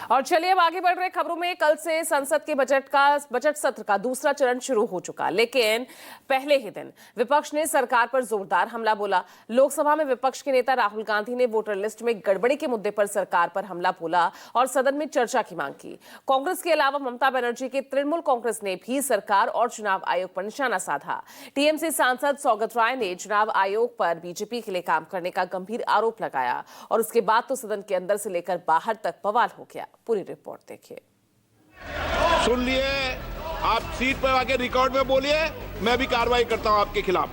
और चलिए अब आगे बढ़ रहे खबरों में। कल से संसद के बजट सत्र का दूसरा चरण शुरू हो चुका, लेकिन पहले ही दिन विपक्ष ने सरकार पर जोरदार हमला बोला। लोकसभा में विपक्ष के नेता राहुल गांधी ने वोटर लिस्ट में गड़बड़ी के मुद्दे पर सरकार पर हमला बोला और सदन में चर्चा की मांग की। कांग्रेस के अलावा ममता बनर्जी की तृणमूल कांग्रेस ने भी सरकार और चुनाव आयोग पर निशाना साधा। टीएमसी सांसद सौगत रॉय ने चुनाव आयोग पर बीजेपी के लिए काम करने का गंभीर आरोप लगाया और उसके बाद तो सदन के अंदर से लेकर बाहर तक बवाल हो गया। पूरी रिपोर्ट देखिए। सुन लिए, आप सीट पर आके रिकॉर्ड में बोलिए, मैं भी कार्रवाई करता हूं आपके खिलाफ।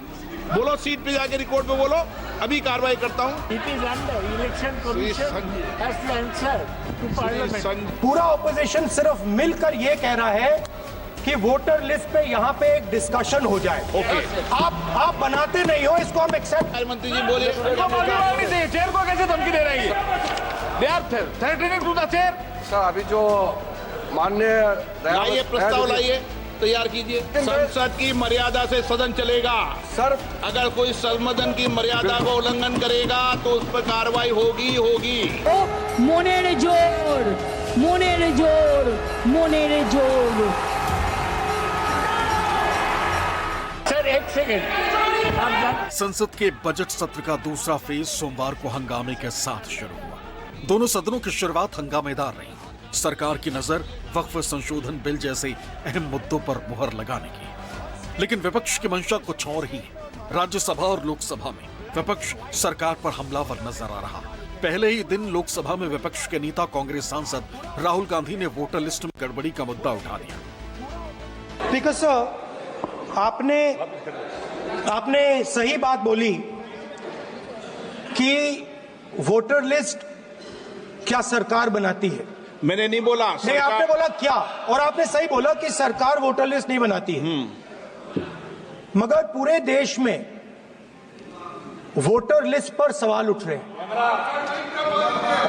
बोलो, सीट पे जाके रिकॉर्ड में बोलो, अभी कार्रवाई करता हूं। It is under election commission has to answer to parliament. पूरा ऑपोजिशन सिर्फ मिलकर ये कह रहा है कि वोटर लिस्ट पे यहाँ पे एक डिस्कशन हो जाए। ओके। आप बनाते नहीं हो, इसको हम एक्सेप्ट। मंत्री जी बोले, चेयर को कैसे धमकी दे रही है? They are threatening to the chair. Sir, अभी जो माननीय लाइए प्रस्ताव, लाइए, तैयार कीजिए। संसद की मर्यादा से सदन चलेगा। सर, अगर कोई सदन की मर्यादा को उल्लंघन करेगा तो उस पर कार्रवाई होगी। मोनेर जोर, मोनेर जोर, मोनेर जोर। सर, एक सेकेंड। संसद के बजट सत्र का दूसरा फेज सोमवार को हंगामे के साथ शुरू हुआ। दोनों सदनों की शुरुआत हंगामेदार रही। सरकार की नजर वक्फ संशोधन बिल जैसे अहम मुद्दों पर मुहर लगाने की, लेकिन विपक्ष की मंशा कुछ और ही है। राज्यसभा और लोकसभा में विपक्ष सरकार पर हमलावर नजर आ रहा। पहले ही दिन लोकसभा में विपक्ष के नेता कांग्रेस सांसद राहुल गांधी ने वोटर लिस्ट में गड़बड़ी का मुद्दा उठा दिया। बिकॉज आपने सही बात बोली कि वोटर लिस्ट क्या सरकार बनाती है। मैंने नहीं बोला। नहीं, आपने बोला क्या, और आपने सही बोला कि सरकार वोटर लिस्ट नहीं बनाती है। मगर पूरे देश में वोटर लिस्ट पर सवाल उठ रहे हैं।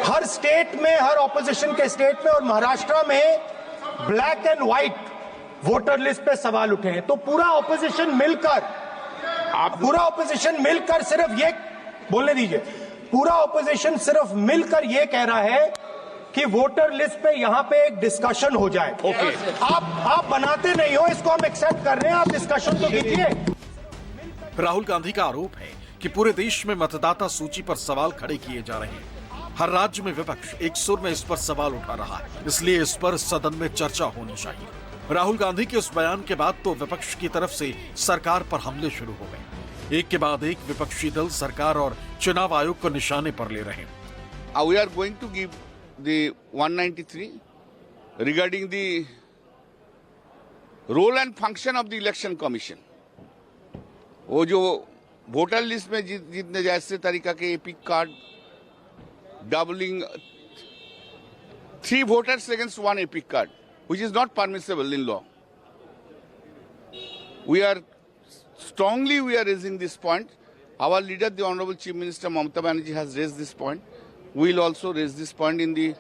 हर स्टेट में, हर ऑपोजिशन के स्टेट में और महाराष्ट्र में black and white voter list पे सवाल उठे हैं। तो पूरा ऑपोजिशन मिलकर सिर्फ ये बोलने दीजिए, पूरा ऑपोजिशन सिर्फ मिलकर ये कह रहा है कि वोटर लिस्ट पे यहाँ पे एक डिस्कशन हो जाए। ओके। आप बनाते नहीं हो, इसको हम एक्सेप्ट कर रहे हैं, आप डिस्कशन तो कीजिए। राहुल गांधी का आरोप है कि पूरे देश में मतदाता सूची पर सवाल खड़े किए जा रहे हैं। हर राज्य में विपक्ष एक सुर में इस पर सवाल उठा रहा है, इसलिए इस पर सदन में चर्चा होनी चाहिए। राहुल गांधी के उस बयान के बाद तो विपक्ष की तरफ से सरकार पर हमले शुरू हो गए। एक के बाद एक विपक्षी दल सरकार और चुनाव आयोग को निशाने पर ले रहे हैं। We are going to give the 193 regarding the role and function of the election commission. वो जो वोटर लिस्ट में जितने जैसे तरीका के epic card, doubling 3 voters against 1 epic card, which is not permissible in law. We are raising this point. Our leader, the Honorable Chief Minister Mamata Banerjee, has raised this point. We will also raise this point in the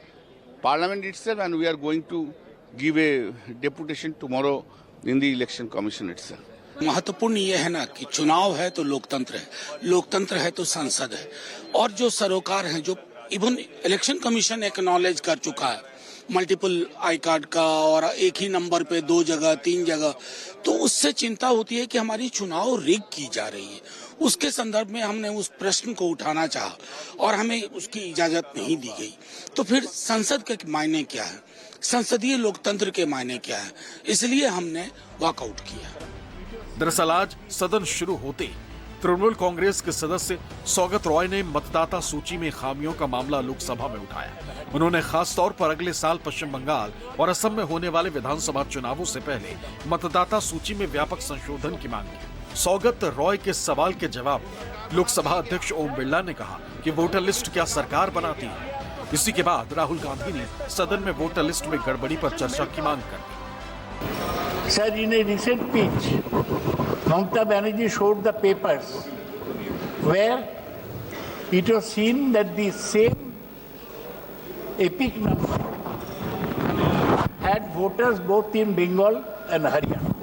Parliament itself, and we are going to give a deputation tomorrow in the Election Commission itself. महत्वपूर्ण ये है ना कि चुनाव है तो लोकतंत्र है, लोकतंत्र है तो संसद है, और जो सरोकार हैं, जो इवन इलेक्शन कमीशन एक्नॉलेज कर चुका है मल्टीपल आई कार्ड का और एक ही नंबर पे 2 जगह 3 जगह, तो उससे चिंता होती है कि हमारी चुनाव रिग की जा रही है। उसके संदर्भ में हमने उस प्रश्न को उठाना चाहा और हमें उसकी इजाजत नहीं दी गई। तो फिर संसद के मायने क्या है, संसदीय लोकतंत्र के मायने क्या है, इसलिए हमने वॉकआउट किया। दरअसल आज सदन शुरू होते तृणमूल कांग्रेस के सदस्य सौगत रॉय ने मतदाता सूची में खामियों का मामला लोकसभा में उठाया। उन्होंने खास तौर पर अगले साल पश्चिम बंगाल और असम में होने वाले विधानसभा चुनावों से पहले मतदाता सूची में व्यापक संशोधन की मांग की। सौगत रॉय के सवाल के जवाब में लोकसभा अध्यक्ष ओम बिरला ने कहा कि वोटर लिस्ट क्या सरकार बनाती है। इसी के बाद राहुल गांधी ने सदन में वोटर लिस्ट में गड़बड़ी पर चर्चा की मांग कर दी। Sir, in a recent speech, Mamata Banerjee showed the papers where it was seen that the same epic number had voters both in Bengal and Haryana.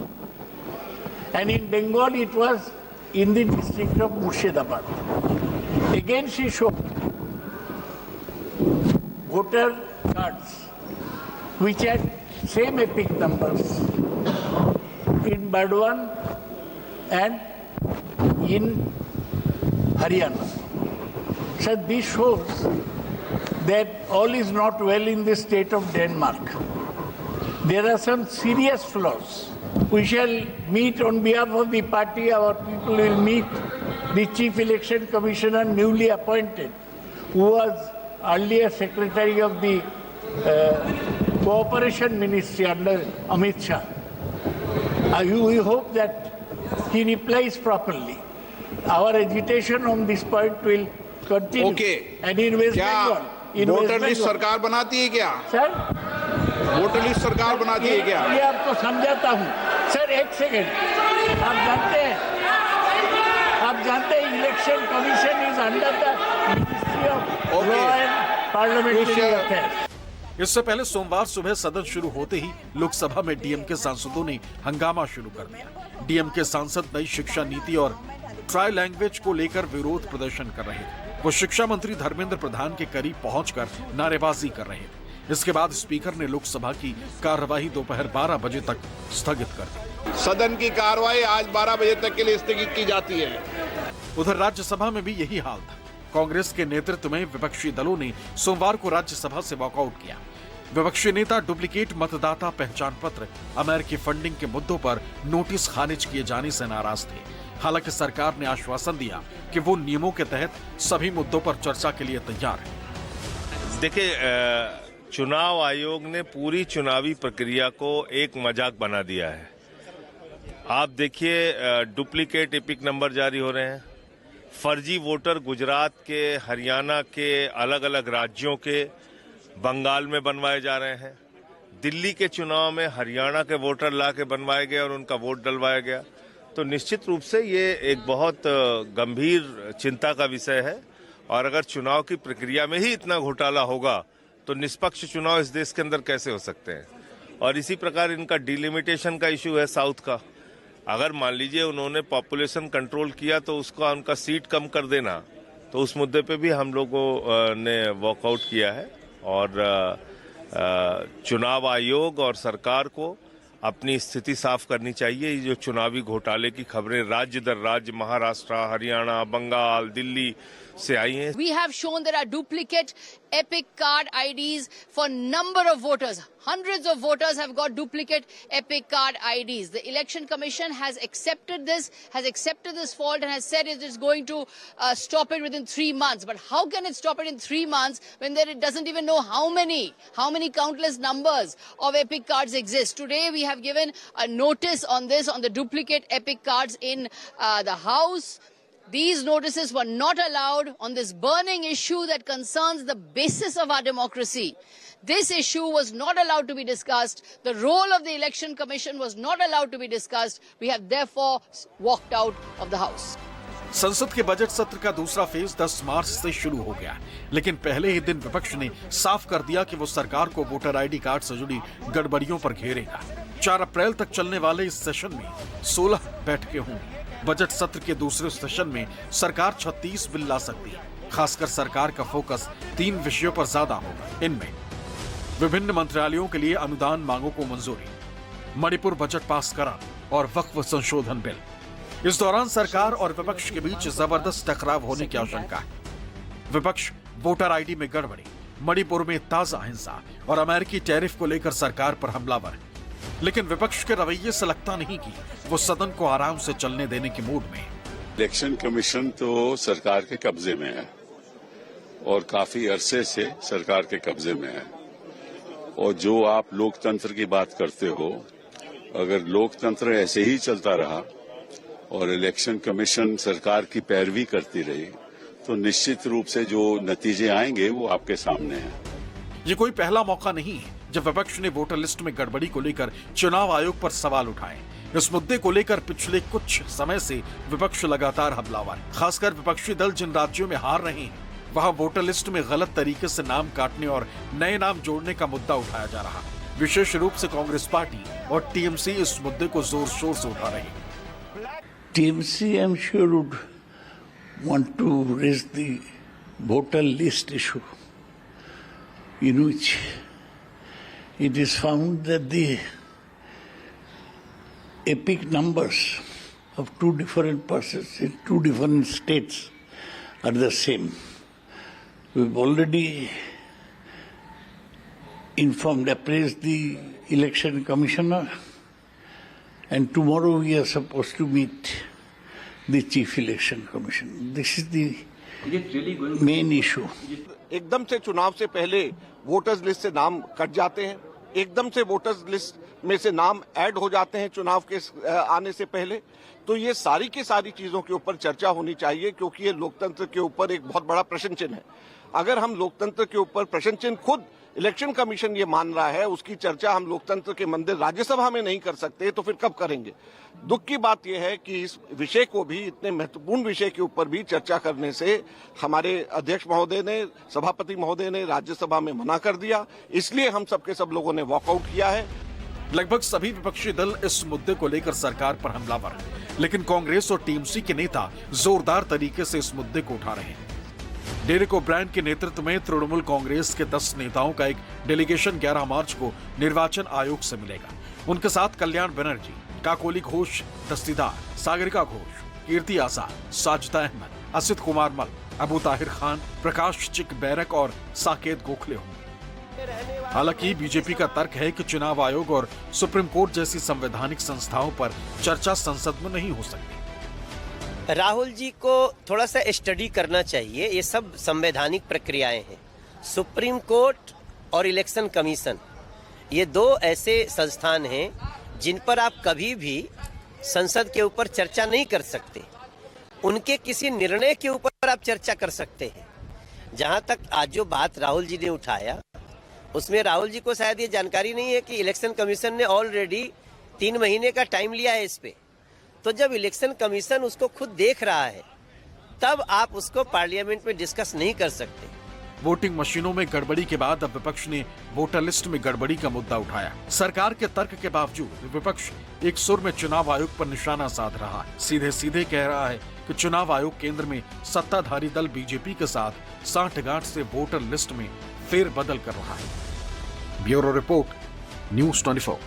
And in Bengal it was in the district of Murshidabad. Again she showed voter cards which had same epic numbers in Burdwan and in Haryana. So this shows that all is not well in the state of Denmark. There are some serious flaws. We shall meet on behalf of the party, our people will meet the Chief Election Commissioner newly appointed, who was earlier Secretary of the Cooperation Ministry under Amit Shah. We hope that he replies properly. Our agitation on this point will continue. Okay. And in West Bengal. Voter list सरकार बनाती है क्या? Sir voter list सरकार बनाती है क्या? ये आपको समझाता हूँ सर, एक सेकेंड। आप जानते हैं election commission is under the ministry of law and parliamentary affairs. इससे पहले सोमवार सुबह सदन शुरू होते ही लोकसभा में डीएमके सांसदों ने हंगामा शुरू कर दिया। डीएमके सांसद नई शिक्षा नीति और ट्राई लैंग्वेज को लेकर विरोध प्रदर्शन कर रहे थे। वो शिक्षा मंत्री धर्मेंद्र प्रधान के करीब पहुंचकर नारेबाजी कर रहे थे। इसके बाद स्पीकर ने लोकसभा की कार्यवाही दोपहर 12 बजे तक स्थगित कर दी। सदन की कार्रवाई आज 12 बजे तक के लिए स्थगित की जाती है। उधर राज्यसभा में भी यही हाल था। कांग्रेस के नेतृत्व में विपक्षी दलों ने सोमवार को राज्यसभा से वॉकआउट किया। विपक्षी नेता डुप्लीकेट मतदाता पहचान पत्र, अमेरिकी फंडिंग के मुद्दों पर नोटिस खारिज किए जाने से नाराज थे। हालांकि सरकार ने आश्वासन दिया कि वो नियमों के तहत सभी मुद्दों पर चर्चा के लिए तैयार है। देखिए, चुनाव आयोग ने पूरी चुनावी प्रक्रिया को एक मजाक बना दिया है। आप देखिए, डुप्लीकेट एपिक नंबर जारी हो रहे हैं। फर्जी वोटर गुजरात के, हरियाणा के, अलग अलग राज्यों के, बंगाल में बनवाए जा रहे हैं। दिल्ली के चुनाव में हरियाणा के वोटर ला के बनवाए गए और उनका वोट डलवाया गया। तो निश्चित रूप से ये एक बहुत गंभीर चिंता का विषय है। और अगर चुनाव की प्रक्रिया में ही इतना घोटाला होगा तो निष्पक्ष चुनाव इस देश के अंदर कैसे हो सकते हैं। और इसी प्रकार इनका डिलिमिटेशन का इशू है साउथ का। अगर मान लीजिए उन्होंने पॉपुलेशन कंट्रोल किया तो उसका उनका सीट कम कर देना, तो उस मुद्दे पे भी हम लोगों ने वॉकआउट किया है। और चुनाव आयोग और सरकार को अपनी स्थिति साफ करनी चाहिए। ये जो चुनावी घोटाले की खबरें राज्य दर राज्य, महाराष्ट्र, हरियाणा, बंगाल, दिल्ली से आई हैं। We have shown there are duplicate epic card IDs for number of voters. Hundreds of voters have got duplicate epic card IDs. The Election Commission has accepted this fault and has said it is going to stop it within 3 months. But how can it stop it in 3 months when it doesn't even know how many countless numbers of epic cards exist? Today we have given a notice on this, on the duplicate epic cards in the House. These notices were not allowed on this burning issue that concerns the basis of our democracy. This issue was not allowed to be discussed. The role of the Election Commission was not allowed to be discussed. We have therefore walked out of the House. संसद के budget सत्र का दूसरा phase 10 मार्च से शुरू हो गया, लेकिन पहले ही दिन विपक्ष ने साफ कर दिया कि वो सरकार को वोटर आईडी कार्ड से जुड़ी गड़बड़ियों पर घेरेगा। 4 अप्रैल तक चलने वाले इस सेशन में 16 बैठकें होंगी। बजट सत्र के दूसरे सेशन में सरकार 36 बिल ला सकती है। खासकर सरकार का फोकस 3 विषयों पर ज्यादा होगा। इनमें विभिन्न मंत्रालयों के लिए अनुदान मांगों को मंजूरी, मणिपुर बजट पास कराना और वक्फ संशोधन बिल। इस दौरान सरकार और विपक्ष के बीच जबरदस्त टकराव होने की आशंका है। विपक्ष वोटर आईडी में गड़बड़ी, मणिपुर में ताजा हिंसा और अमेरिकी टैरिफ को लेकर सरकार पर हमलावर है। लेकिन विपक्ष के रवैये से लगता नहीं कि वो सदन को आराम से चलने देने के मूड में। इलेक्शन कमीशन तो सरकार के कब्जे में है और काफी अरसे से सरकार के कब्जे में है। और जो आप लोकतंत्र की बात करते हो, अगर लोकतंत्र ऐसे ही चलता रहा और इलेक्शन कमीशन सरकार की पैरवी करती रही तो निश्चित रूप से जो नतीजे आएंगे वो आपके सामने हैं। ये कोई पहला मौका नहीं है जब विपक्ष ने वोटर लिस्ट में गड़बड़ी को लेकर चुनाव आयोग पर सवाल उठाए। इस मुद्दे को लेकर पिछले कुछ समय से विपक्ष लगातार हमलावर है। खासकर विपक्षी दल जिन राज्यों में हार रहे हैं वहां वोटर लिस्ट में गलत तरीके से नाम काटने और नए नाम जोड़ने का मुद्दा उठाया जा रहा है। विशेष रूप से कांग्रेस पार्टी और टीएमसी इस मुद्दे को जोर शोर से उठा रही है। TMC, I'm sure, would want to raise the voter list issue. in which it is found that the epic numbers of two different persons in two different states are the same. We've already informed, appraised the election commissioner, and tomorrow we are supposed to meet the chief election commissioner. This is the main issue. एकदम से चुनाव से पहले voters list से नाम cut जाते हैं, एकदम से वोटर्स लिस्ट में से नाम ऐड हो जाते हैं चुनाव के आने से पहले। तो ये सारी की सारी चीजों के ऊपर चर्चा होनी चाहिए, क्योंकि ये लोकतंत्र के ऊपर एक बहुत बड़ा प्रश्न चिन्ह है। अगर हम लोकतंत्र के ऊपर प्रश्न चिन्ह खुद इलेक्शन कमीशन ये मान रहा है, उसकी चर्चा हम लोकतंत्र के मंदिर राज्यसभा में नहीं कर सकते, तो फिर कब करेंगे? दुख की बात यह है कि इस विषय को भी, इतने महत्वपूर्ण विषय के ऊपर भी चर्चा करने से हमारे अध्यक्ष महोदय ने, सभापति महोदय ने राज्यसभा में मना कर दिया। इसलिए हम सबके सब लोगों ने वॉकआउट किया है। लगभग सभी विपक्षी दल इस मुद्दे को लेकर सरकार पर हमलावर हैं, लेकिन कांग्रेस और टीएमसी के नेता जोरदार तरीके से इस मुद्दे को उठा रहे हैं। डेरेक ओब्रायन के नेतृत्व में तृणमूल कांग्रेस के 10 नेताओं का एक डेलीगेशन 11 मार्च को निर्वाचन आयोग से मिलेगा। उनके साथ कल्याण बनर्जी, काकोली घोष दस्तीदार, सागरिका घोष, कीर्ति आजाद, साजिदा अहमद, असित कुमार मल, अबू ताहिर खान, प्रकाश चिक बैरक और साकेत गोखले होंगे। हालांकि बीजेपी का तर्क है कि चुनाव आयोग और सुप्रीम कोर्ट जैसी संवैधानिक संस्थाओं पर चर्चा संसद में नहीं हो सकती। राहुल जी को थोड़ा सा स्टडी करना चाहिए। ये सब संवैधानिक प्रक्रियाएं हैं। सुप्रीम कोर्ट और इलेक्शन कमीशन, ये दो ऐसे संस्थान हैं जिन पर आप कभी भी संसद के ऊपर चर्चा नहीं कर सकते। उनके किसी निर्णय के ऊपर आप चर्चा कर सकते हैं। जहां तक आज जो बात राहुल जी ने उठाया, उसमें राहुल जी को शायद ये जानकारी नहीं है कि इलेक्शन कमीशन ने ऑलरेडी 3 महीने का टाइम लिया है इस पे। तो जब इलेक्शन कमीशन उसको खुद देख रहा है, तब आप उसको पार्लियामेंट में डिस्कस नहीं कर सकते। वोटिंग मशीनों में गड़बड़ी के बाद अब विपक्ष ने वोटर लिस्ट में गड़बड़ी का मुद्दा उठाया। सरकार के तर्क के बावजूद विपक्ष एक सुर में चुनाव आयोग पर निशाना साध रहा है। सीधे सीधे कह रहा है कि चुनाव आयोग केंद्र में सत्ताधारी दल बीजेपी के साथ सांठगांठ से वोटर लिस्ट में फेरबदल कर रहा है। Bureau report, news 24।